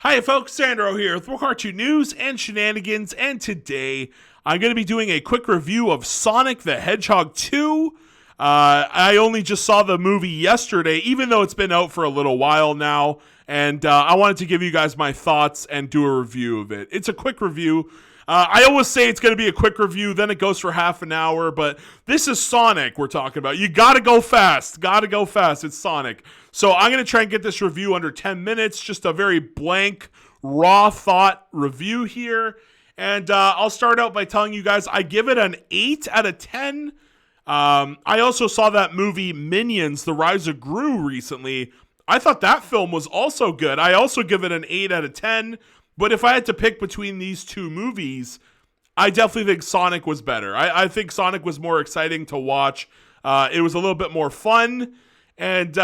Hi folks, Sandro here with more cartoon news and shenanigans, and today I'm going to be doing a quick review of Sonic the Hedgehog 2. I only just saw the movie yesterday, even though it's been out for a little while now, and I wanted to give you guys my thoughts and do a review of it. It's a quick review. I always say it's going to be a quick review, then it goes for half an hour, but this is Sonic we're talking about. You got to go fast. It's Sonic. So I'm going to try and get this review under 10 minutes, just a very blank, raw thought review here. And I'll start out by telling you guys I give it an 8 out of 10. I also saw that movie Minions, The Rise of Gru recently. I thought that film was also good. I also give it an 8 out of 10. But if I had to pick between these two movies, I definitely think Sonic was better. I think Sonic was more exciting to watch. It was a little bit more fun. And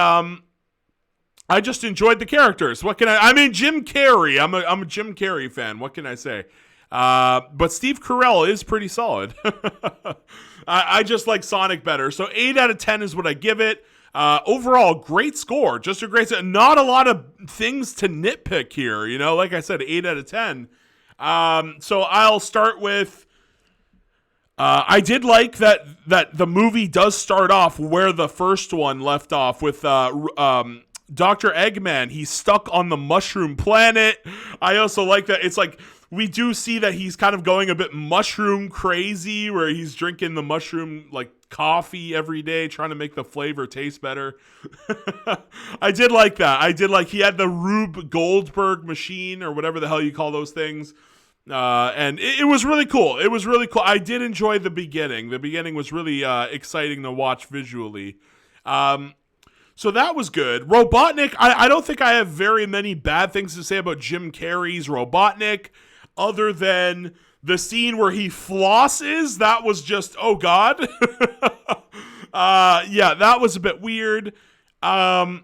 I just enjoyed the characters. What can I mean, Jim Carrey. I'm a Jim Carrey fan. What can I say? But Steve Carell is pretty solid. I just like Sonic better. So 8 out of 10 is what I give it. Overall, great score. Just a great, not a lot of things to nitpick here. You know, like I said, 8 out of 10. So I'll start with, I did like that the movie does start off where the first one left off with, Dr. Eggman. He's stuck on the mushroom planet. I also like that it's like, we do see that he's kind of going a bit mushroom crazy, where he's drinking the mushroom like coffee every day, trying to make the flavor taste better. I did like that. He had the Rube Goldberg machine or whatever the hell you call those things. And it was really cool. I did enjoy the beginning. The beginning was really exciting to watch visually. So that was good. Robotnik, I don't think I have very many bad things to say about Jim Carrey's Robotnik, other than the scene where he flosses. That was just, oh God. Yeah, that was a bit weird. And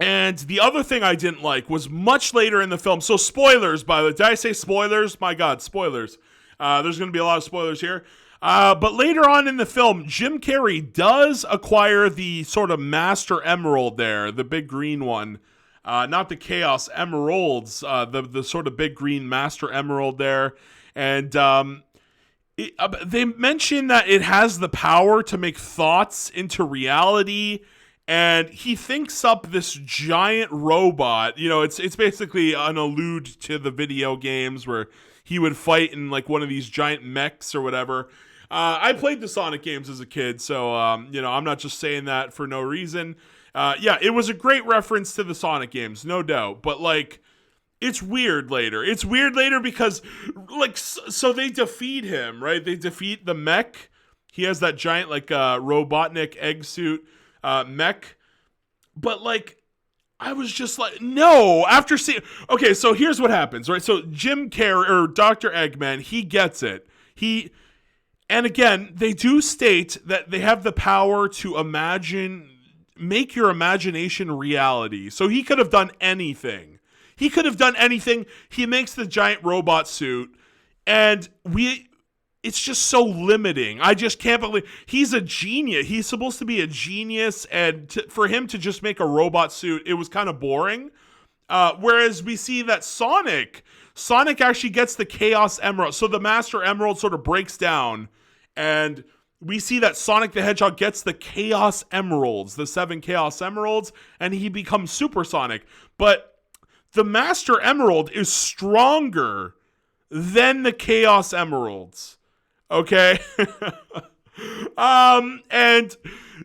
the other thing I didn't like was much later in the film. So spoilers, by the way. Did I say spoilers? My God, spoilers. There's going to be a lot of spoilers here. But later on in the film, Jim Carrey does acquire the sort of Master Emerald there, the big green one. Not the Chaos Emeralds, the sort of big green Master Emerald there. And they mention that it has the power to make thoughts into reality. And he thinks up this giant robot. You know, it's basically an allude to the video games where he would fight in like one of these giant mechs or whatever. I played the Sonic games as a kid, so, you know, I'm not just saying that for no reason. Yeah, it was a great reference to the Sonic games, no doubt. But, like, it's weird later. It's weird later because, like, so they defeat him, right? They defeat the mech. He has that giant, like, Robotnik egg suit mech. But, like, I was just like, no. After seeing... Okay, so here's what happens, right? So Jim Carrey, or Dr. Eggman, he gets it. And again, they do state that they have the power to make your imagination reality. So he could have done anything. He makes the giant robot suit, and it's just so limiting. I just can't believe he's a genius. He's supposed to be a genius, and for him to just make a robot suit, it was kind of boring. Whereas we see that Sonic actually gets the Chaos Emerald. So the Master Emerald sort of breaks down, and we see that Sonic the Hedgehog gets the Chaos Emeralds, the 7 Chaos Emeralds, and he becomes Super Sonic. But the Master Emerald is stronger than the Chaos Emeralds. Okay? And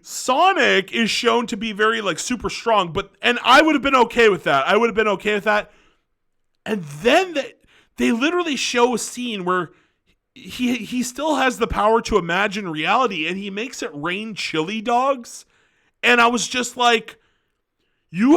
Sonic is shown to be very, like, super strong, and I would have been okay with that. And then they literally show a scene where he still has the power to imagine reality, and he makes it rain chili dogs. And I was just like, Dr.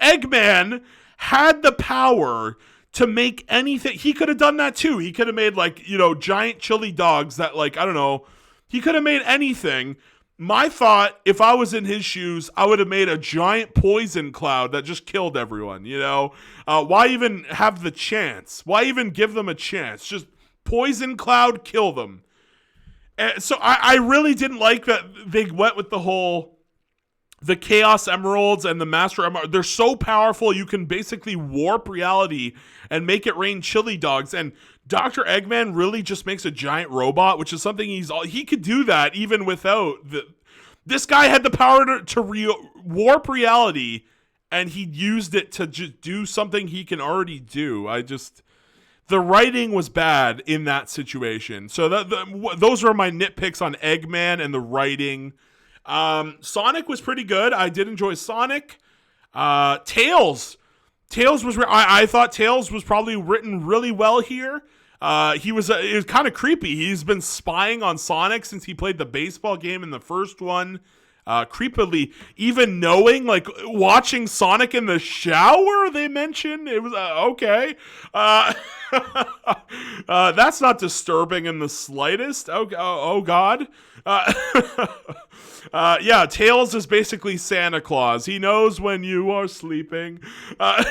Eggman had the power to make anything. He could have done that too. He could have made, like, you know, giant chili dogs that, like, I don't know. He could have made anything. My thought, if I was in his shoes, I would have made a giant poison cloud that just killed everyone, you know? Why even have the chance? Why even give them a chance? Just poison cloud, kill them. And so I really didn't like that they went with the whole the Chaos Emeralds and the Master Emerald, they're so powerful you can basically warp reality and make it rain chili dogs. And Dr. Eggman really just makes a giant robot, which is something he could do that even without the. This guy had the power to warp reality, and he used it to just do something he can already do. The writing was bad in that situation. So those are my nitpicks on Eggman and the writing. Sonic was pretty good. I did enjoy Sonic. Tails was. I thought Tails was probably written really well here. It was kind of creepy. He's been spying on Sonic since he played the baseball game in the first one. Creepily, even knowing, like, watching Sonic in the shower, they mentioned. It was okay. That's not disturbing in the slightest. Oh God. Yeah, Tails is basically Santa Claus. He knows when you are sleeping. Kind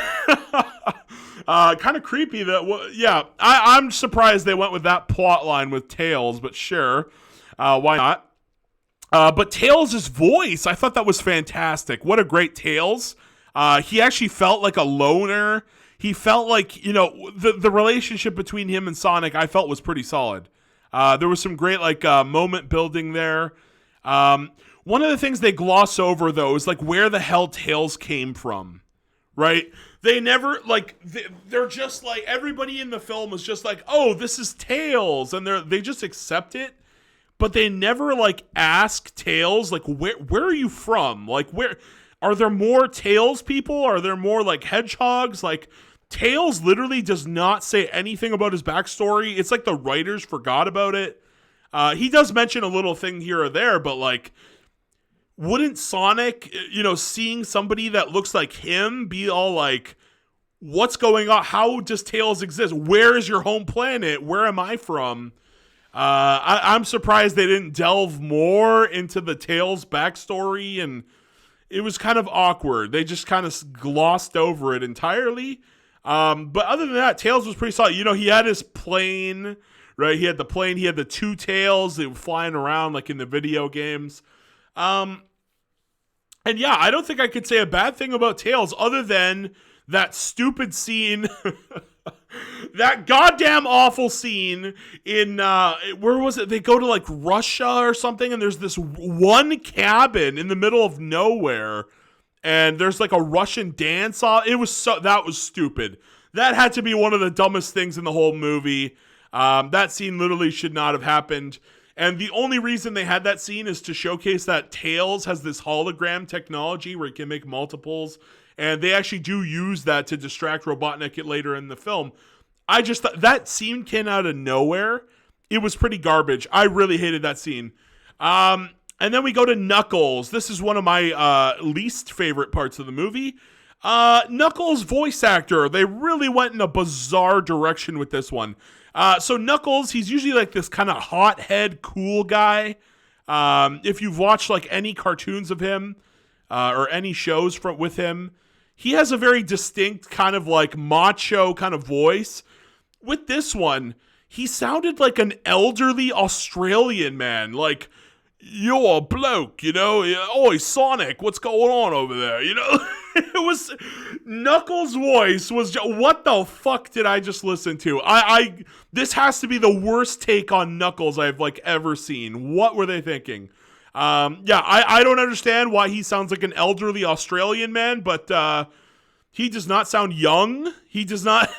of creepy that. Yeah, I'm surprised they went with that plot line with Tails, but sure, why not? But Tails' voice, I thought that was fantastic. What a great Tails. He actually felt like a loner. He felt like, the relationship between him and Sonic, I felt was pretty solid. There was some great, moment building there. One of the things they gloss over, though, is, where the hell Tails came from, right? They never, they're just, everybody in the film is just oh, this is Tails, and they just accept it. But they never ask Tails where are you from? Where are there more Tails people? Are there more hedgehogs? Tails literally does not say anything about his backstory. It's like the writers forgot about it. He does mention a little thing here or there, but wouldn't Sonic, seeing somebody that looks like him be all what's going on? How does Tails exist? Where is your home planet? Where am I from? I'm surprised they didn't delve more into the Tails backstory, and it was kind of awkward. They just kind of glossed over it entirely. But other than that, Tails was pretty solid. He had his plane, right? He had the plane. He had the two tails that were flying around in the video games. And yeah, I don't think I could say a bad thing about Tails other than that stupid scene. That goddamn awful scene in where was it? They go to Russia or something, and there's this one cabin in the middle of nowhere, and there's a Russian dance off. That was stupid. That had to be one of the dumbest things in the whole movie. That scene literally should not have happened. And the only reason they had that scene is to showcase that Tails has this hologram technology where he can make multiples. And they actually do use that to distract Robotnik later in the film. I just thought that scene came out of nowhere. It was pretty garbage. I really hated that scene. And then we go to Knuckles. This is one of my least favorite parts of the movie. Knuckles' voice actor. They really went in a bizarre direction with this one. So Knuckles, he's usually this kind of hothead, cool guy. If you've watched any cartoons of him or any shows with him, he has a very distinct kind of macho kind of voice. With this one, he sounded like an elderly Australian man. You're a bloke, Oi, Sonic, what's going on over there? It was Knuckles' voice was just, what the fuck did I just listen to? This has to be the worst take on Knuckles I've ever seen. What were they thinking? Yeah, I don't understand why he sounds like an elderly Australian man, but he does not sound young. He does not.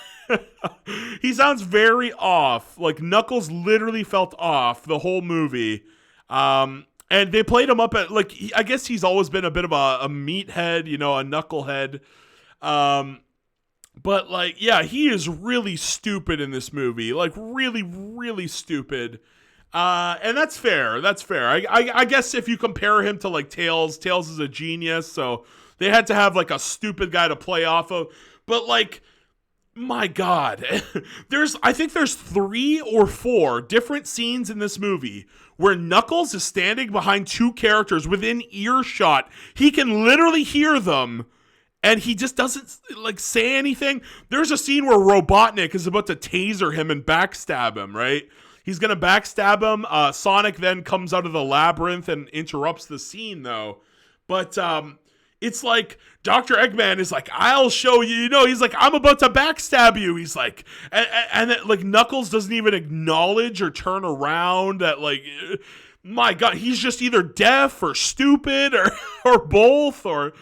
He sounds very off. Knuckles literally felt off the whole movie. And they played him up at I guess he's always been a bit of a meathead, a knucklehead. But yeah, he is really stupid in this movie. Really, really stupid. And that's fair. That's fair. I guess if you compare him to Tails is a genius, so they had to have a stupid guy to play off of. But my God, I think there's 3 or 4 different scenes in this movie where Knuckles is standing behind 2 characters within earshot. He can literally hear them, and he just doesn't say anything. There's a scene where Robotnik is about to taser him and backstab him, right? He's going to backstab him. Sonic then comes out of the labyrinth and interrupts the scene, though. But it's like Dr. Eggman is like, I'll show you, he's like, I'm about to backstab you. He's like, and then, like, Knuckles doesn't even acknowledge or turn around that, like, my God, he's just either deaf or stupid or both, or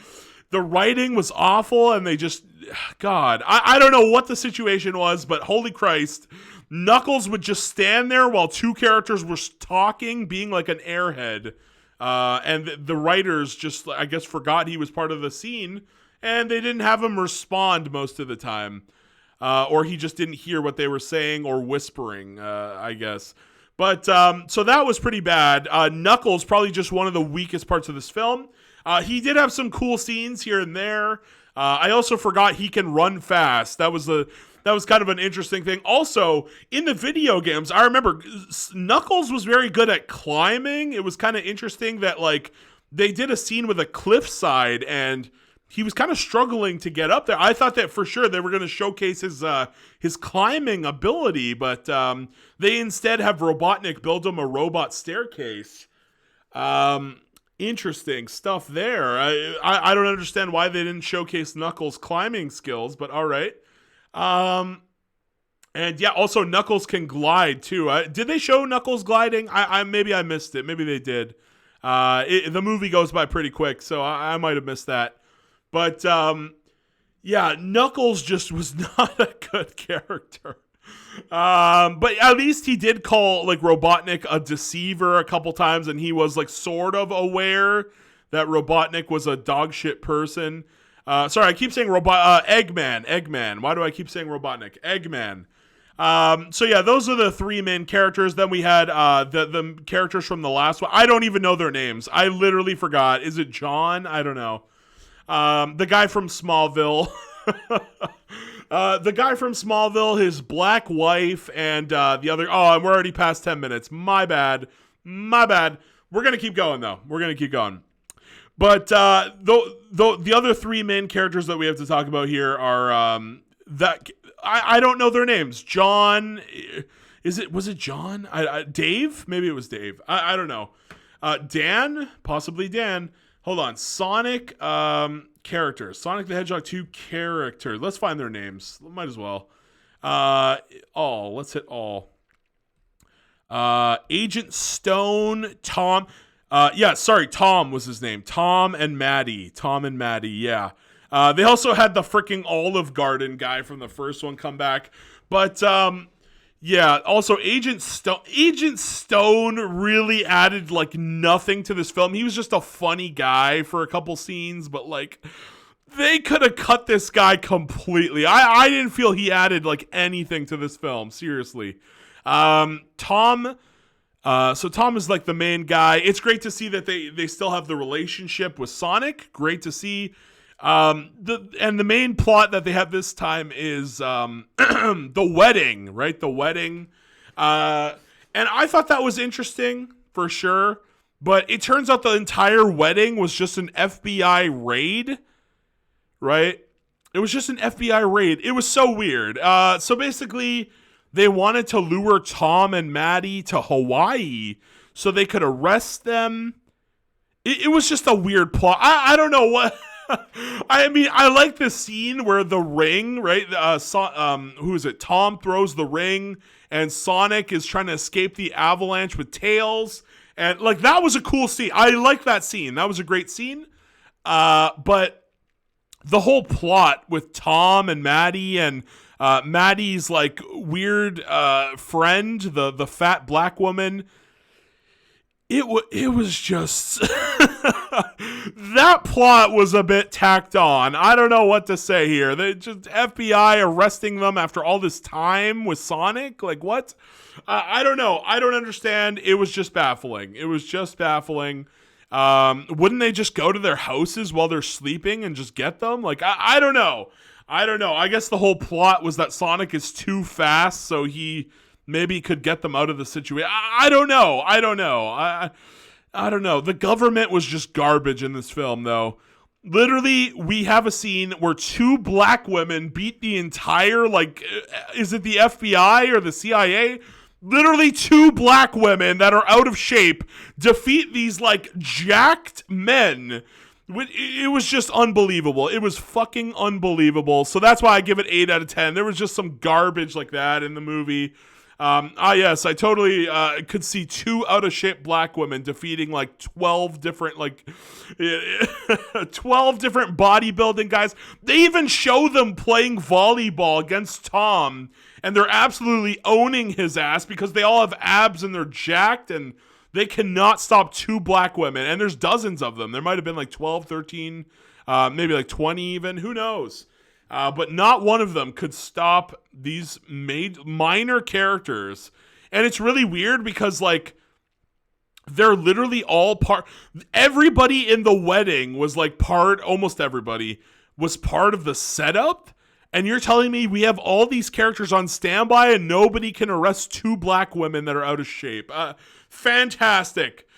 the writing was awful and they just, God, I don't know what the situation was, but holy Christ, Knuckles would just stand there while two characters were talking, being like an airhead. And the writers just, I guess, forgot he was part of the scene, and they didn't have him respond most of the time. Or he just didn't hear what they were saying or whispering, I guess. But, so that was pretty bad. Knuckles, probably just one of the weakest parts of this film. He did have some cool scenes here and there. I also forgot he can run fast. That was kind of an interesting thing. Also, in the video games, I remember Knuckles was very good at climbing. It was kind of interesting that, like, they did a scene with a cliffside and he was kind of struggling to get up there. I thought that for sure they were going to showcase his climbing ability, but they instead have Robotnik build him a robot staircase. Interesting stuff there. I don't understand why they didn't showcase Knuckles' climbing skills, but all right. And yeah, also Knuckles can glide too. Did they show Knuckles gliding? Maybe I missed it. Maybe they did. The movie goes by pretty quick, so I might have missed that. But yeah, Knuckles just was not a good character. But at least he did call, like, Robotnik a deceiver a couple times, and he was, like, sort of aware that Robotnik was a dogshit person. Sorry, I keep saying Eggman. Why do I keep saying Robotnik? Eggman. So yeah, those are the three main characters. Then we had the characters from the last one. I don't even know their names. I literally forgot. Is it John? I don't know. The guy from Smallville. The guy from Smallville, his black wife, and the other... Oh, and we're already past 10 minutes. My bad. We're going to keep going, though. But the other three main characters that we have to talk about here are that I don't know their names. John, was it John? Dave? Maybe it was Dave. I don't know. Dan, possibly Dan. Hold on. Sonic characters. Sonic the Hedgehog 2 character. Let's find their names. Might as well. All. Let's hit all. Agent Stone, Tom. Tom was his name. Tom and Maddie, yeah. They also had the freaking Olive Garden guy from the first one come back. But, yeah, also Agent Stone really added, like, nothing to this film. He was just a funny guy for a couple scenes, but, like, they could have cut this guy completely. I didn't feel he added, like, anything to this film, seriously. Tom is like the main guy. It's great to see that they still have the relationship with Sonic. Great to see. The main plot that they have this time is the wedding, right? The wedding. And I thought that was interesting for sure. But it turns out the entire wedding was just an FBI raid, right? It was just an FBI raid. It was so weird. So basically, they wanted to lure Tom and Maddie to Hawaii so they could arrest them. It was just a weird plot. I don't know what... I mean, I like this scene where the ring, right? Who is it? Tom throws the ring and Sonic is trying to escape the avalanche with Tails. And, like, that was a cool scene. I like that scene. That was a great scene. But the whole plot with Tom and Maddie and Maddie's, like, weird friend, the fat black woman, it was just... that plot was a bit tacked on. I don't know what to say here. They just FBI arresting them after all this time with Sonic? Like, what? I don't know. I don't understand. It was just baffling. Wouldn't they just go to their houses while they're sleeping and just get them? Like, I don't know. I guess the whole plot was that Sonic is too fast, so he maybe could get them out of the situation. I don't know. I don't know. The government was just garbage in this film, though. Literally, we have a scene where two black women beat the entire, like, is it the FBI or the CIA? Literally two black women that are out of shape defeat these, like, jacked men It was just unbelievable. It was fucking unbelievable. So that's why I give it 8 out of 10. There was just some garbage like that in the movie. Yes, I totally could see 2 out of shape black women defeating like 12 different 12 different bodybuilding guys. They even show them playing volleyball against Tom, and they're absolutely owning his ass because they all have abs and they're jacked, and they cannot stop 2 black women. And there's dozens of them. There might have been like 12, 13, maybe like 20 even. Who knows? But not one of them could stop these minor characters. And it's really weird because, like, they're literally all everybody in the wedding was like almost everybody was part of the setup. And you're telling me we have all these characters on standby and nobody can arrest 2 black women that are out of shape. Fantastic.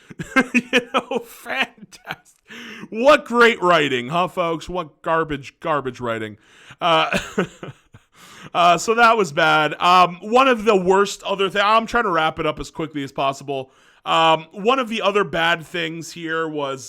Fantastic. What great writing, huh, folks? What garbage writing. So that was bad. One of the worst other things, I'm trying to wrap it up as quickly as possible. One of the other bad things here was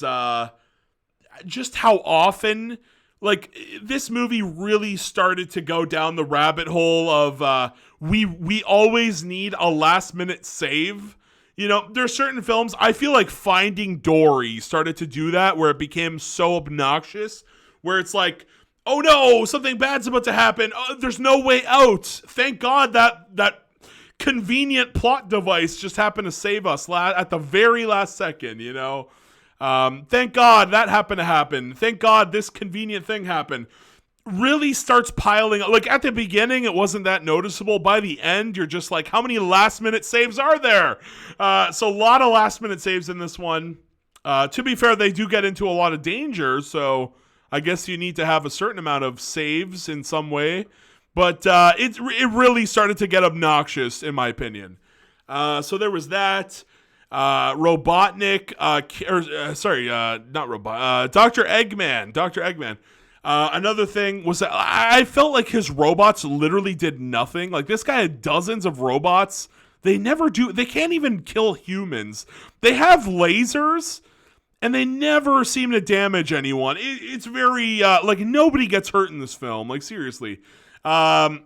just how often, like, this movie really started to go down the rabbit hole of we always need a last minute save. You know, there are certain films, I feel like Finding Dory started to do that, where it became so obnoxious, where it's like, oh no, something bad's about to happen. Oh, there's no way out. Thank God that convenient plot device just happened to save us at the very last second, you know? Thank God that happened to happen. Thank God this convenient thing happened. Really starts piling up. Like, at the beginning, it wasn't that noticeable. By the end, you're just like, how many last-minute saves are there? So a lot of last-minute saves in this one. To be fair, they do get into a lot of danger, so I guess you need to have a certain amount of saves in some way. But it really started to get obnoxious, in my opinion. So there was that. Robotnik, Dr. Eggman. Another thing was that I felt like his robots literally did nothing. Like, this guy had dozens of robots. They can't even kill humans. They have lasers, and they never seem to damage anyone. It's very, like, nobody gets hurt in this film. Like, seriously. I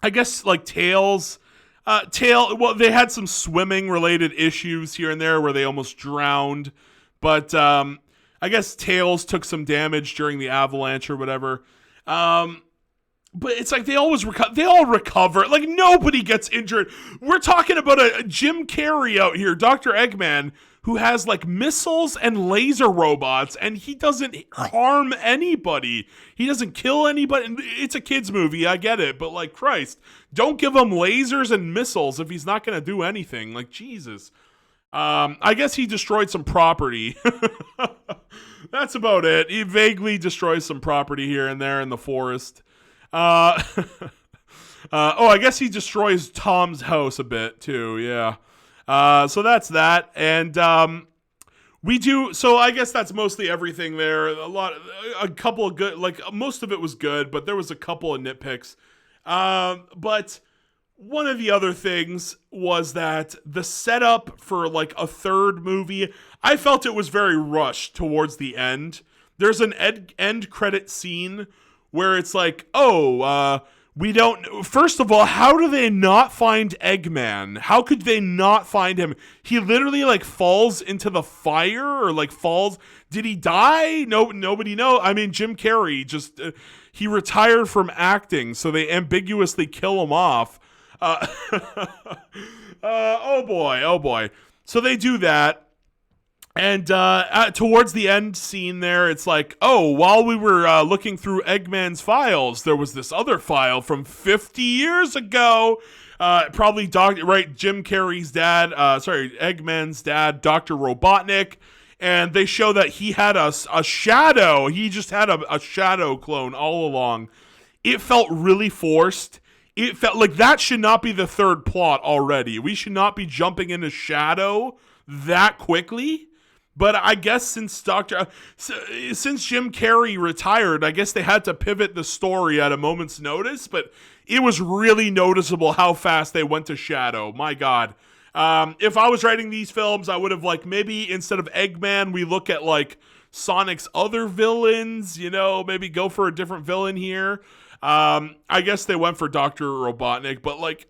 guess, like, Tails, well, they had some swimming-related issues here and there where they almost drowned. But, I guess Tails took some damage during the avalanche or whatever. But it's like they all recover. Like, nobody gets injured. We're talking about a Jim Carrey out here, Dr. Eggman, who has like missiles and laser robots, and he doesn't harm anybody. He doesn't kill anybody. It's a kid's movie, I get it, but like, Christ, don't give him lasers and missiles if he's not going to do anything. Like, Jesus. I guess he destroyed some property. That's about it. He vaguely destroys some property here and there in the forest. I guess he destroys Tom's house a bit too. Yeah. So that's that. And, so I guess that's mostly everything there. A couple of good, like, most of it was good, but there was a couple of nitpicks. But one of the other things was that the setup for like a third movie, I felt it was very rushed towards the end. There's an end credit scene where it's like, first of all, how do they not find Eggman? How could they not find him? He literally like falls into the fire or like falls. Did he die? No, nobody knows. I mean, Jim Carrey just, he retired from acting, so they ambiguously kill him off. Oh boy. So they do that. And towards the end scene there, it's like, while we were looking through Eggman's files, there was this other file from 50 years ago. Probably Jim Carrey's dad, Eggman's dad, Dr. Robotnik. And they show that he had a shadow. He just had a shadow clone all along. It felt really forced. It felt like that should not be the third plot already. We should not be jumping into Shadow that quickly. But I guess since Jim Carrey retired, I guess they had to pivot the story at a moment's notice. But it was really noticeable how fast they went to Shadow. My God. If I was writing these films, I would have, like, maybe instead of Eggman, we look at like Sonic's other villains, maybe go for a different villain here. I guess they went for Dr. Robotnik, but like,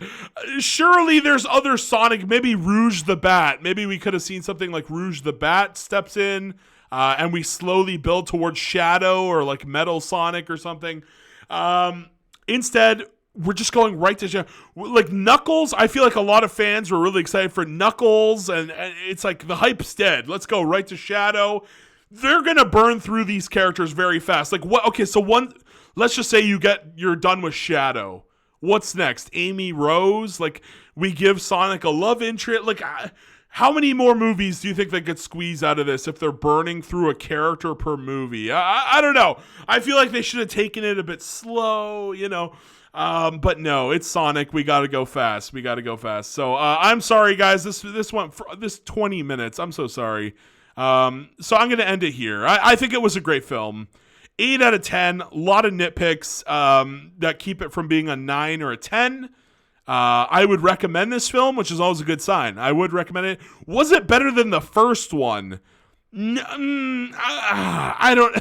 surely there's other Sonic, maybe Rouge the Bat. Maybe we could have seen something like Rouge the Bat steps in, and we slowly build towards Shadow or like Metal Sonic or something. Instead, we're just going right to Shadow. Like Knuckles, I feel like a lot of fans were really excited for Knuckles, and it's like the hype's dead. Let's go right to Shadow. They're going to burn through these characters very fast. Like what? Okay, so let's just say you're done with Shadow. What's next? Amy Rose? Like, we give Sonic a love interest? Like, how many more movies do you think they could squeeze out of this if they're burning through a character per movie? I don't know. I feel like they should have taken it a bit slow, but no, it's Sonic. We got to go fast. So I'm sorry, guys. This went for this 20 minutes. I'm so sorry. So I'm going to end it here. I think it was a great film. 8 out of 10. A lot of nitpicks that keep it from being a 9 or a 10. I would recommend this film, which is always a good sign. I would recommend it. Was it better than the first one? I don't.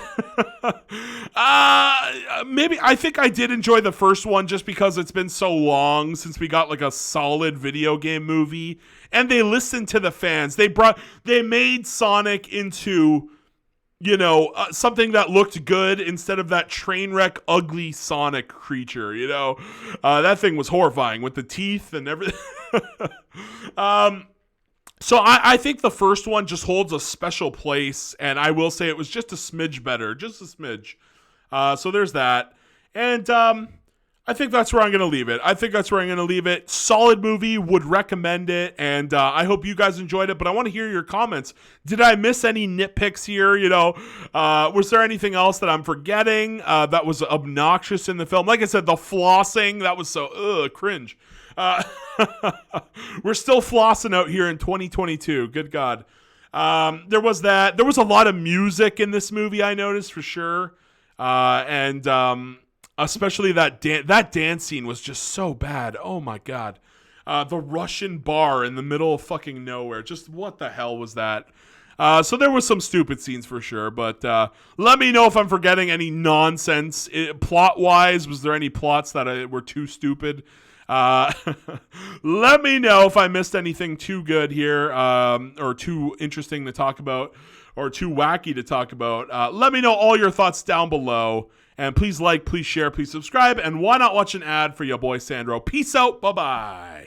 Maybe I think I did enjoy the first one just because it's been so long since we got like a solid video game movie, and they listened to the fans. They made Sonic into, something that looked good instead of that train wreck, ugly Sonic creature. That thing was horrifying with the teeth and everything. So I think the first one just holds a special place, and I will say it was just a smidge better, just a smidge. So there's that. And I think that's where I'm going to leave it. Solid movie, would recommend it, and I hope you guys enjoyed it, but I want to hear your comments. Did I miss any nitpicks here? Was there anything else that I'm forgetting that was obnoxious in the film? Like I said, the flossing, that was so cringe. We're still flossing out here in 2022. Good God. There was that. There was a lot of music in this movie, I noticed for sure. And especially that dance scene was just so bad. Oh my God. The Russian bar in the middle of fucking nowhere. Just what the hell was that? So there was some stupid scenes for sure, but let me know if I'm forgetting any nonsense. Plot-wise, was there any plots that were too stupid? Let me know if I missed anything too good here, or too interesting to talk about, or too wacky to talk about. Let me know all your thoughts down below, and please like, please share, please subscribe, and why not watch an ad for your boy Sandro? Peace out, bye-bye.